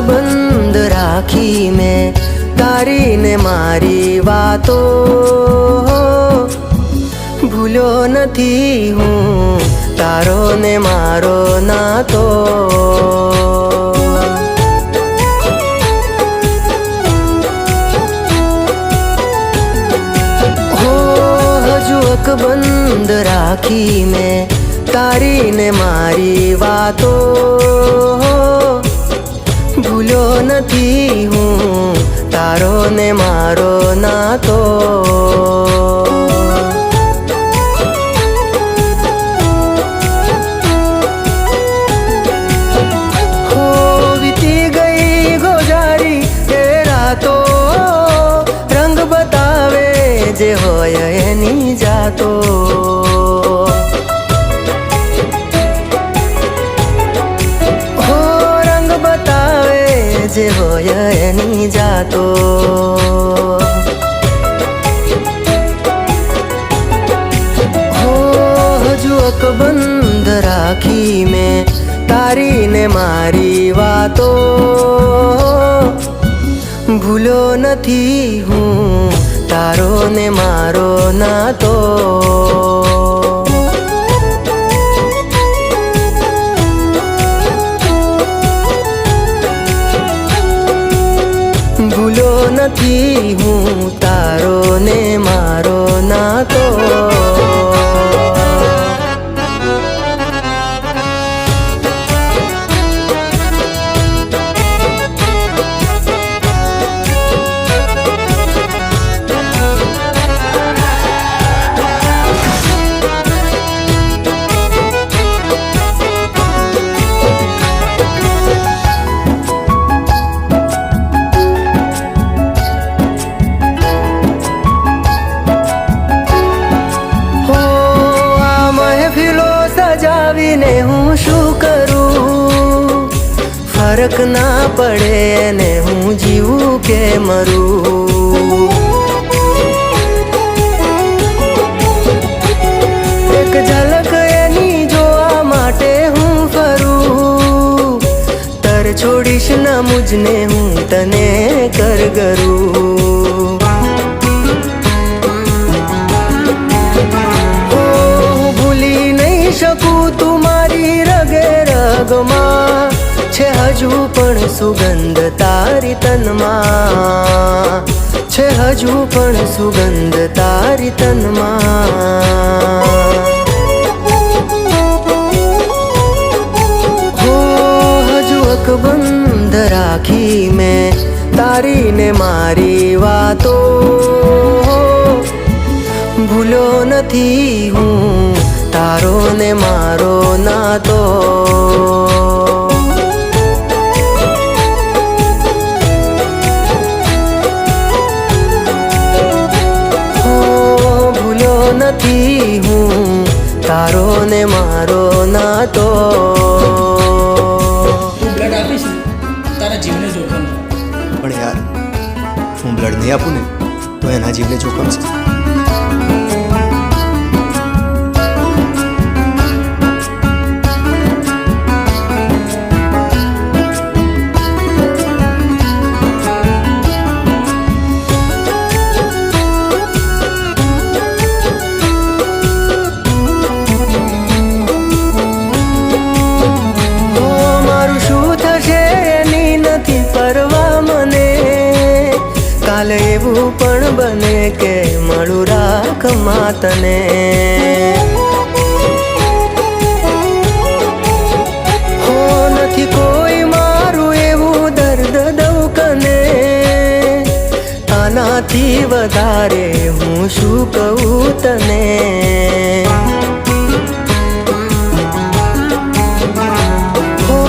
બંધ રાખી મેં તારી ને મારી વાતો, ભૂલ્યો નથી હું તારો ને મારો નાતો। હો હજુ અકબંધ રાખી મેં તારી ને મારી વાતો, ભૂલ્યો નથી હું તારો ને મારો નાતો। હો વીતી ગઈ ગોજારી એ રાતો, રંગ બતાવે જે હોય એની જાતો। જે હોય એની જાતો। હો હજુ અકબંધ રાખી મેં તારી ને મારી વાતો, ભૂલ્યો નથી હું તારો ને મારો નાતો। ભૂલ્યો નથી હું તારો ને મારો નાતો। સજાવીને હું શું કરું, ફરક ના પડે ને હું જીવું કે મરું। એક ઝલક એની જોવા માટે હું ફરું, તર છોડીશ ના મુજને હું તને કરગરું। શકું તું મારી રગે રગમાં છે, હજુ પણ સુગંધ તારી તનમાં છે, હજુ પણ સુગંધ તારી તનમાં। હો હજુ અકબંધ રાખી મેં તારી ને મારી વાતો, ભૂલ્યો નથી હું તારો ને મારો નાતો। હો ભૂલ્યો નથી હું તારો ને મારો નાતો। તું બ્લડ આપીશ ને તારા જીવને જોખમ છે, પણ યાર હું બ્લડ નહીં આપું ને તો એના જીવને જોખમ છે। કાલે એવું પણ બને કે મળું રાખ માતને। આનાથી વધારે હું શું કહું તને. હો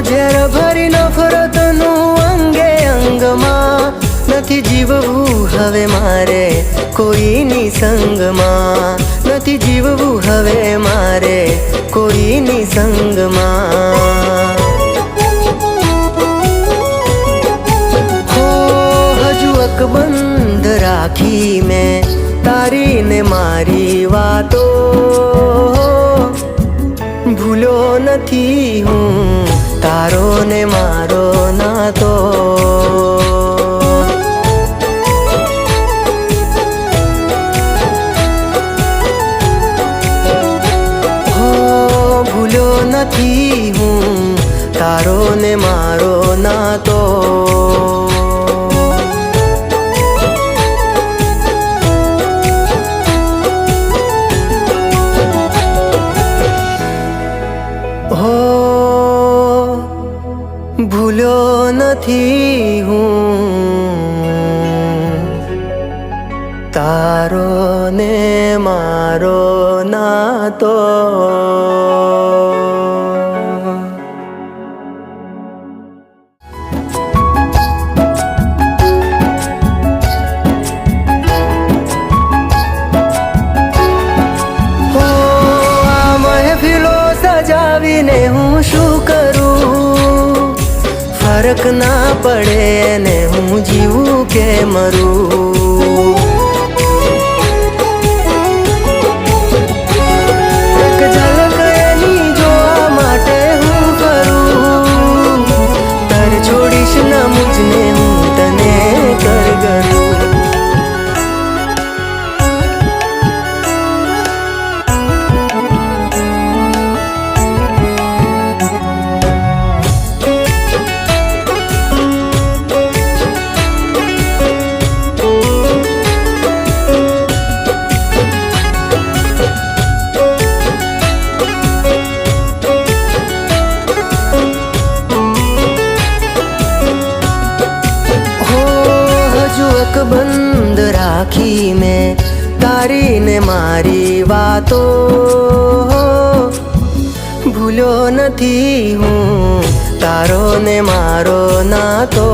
ઝેર ભરી નફરતનું અંગે અંગમાં નથી જીવવું હવે મારે કોઈની સંગમાં. નથી જીવવું હવે મારે કોઈની સંગમાં. બંધ રાખી મેં તારી ને મારી વાતો, ભૂલો નથી હું તારો ને મારો નાતો. હો ભૂલો નથી હું તારો ને મારો નાતો. હો ભૂલ્યો નથી હું તારો ને મારો નાતો. સજાવીને હું શું કરું, ફરક ના પડે ને હું જીવું કે મરું. એક ઝલક એની જોવા માટે હું ફરું, તર છોડીશ ના મુજને હું તને કરગરું. બંધ રાખી મેં તારી ને મારી વાતો, ભૂલ્યો નથી હું તારો ને મારો નાતો.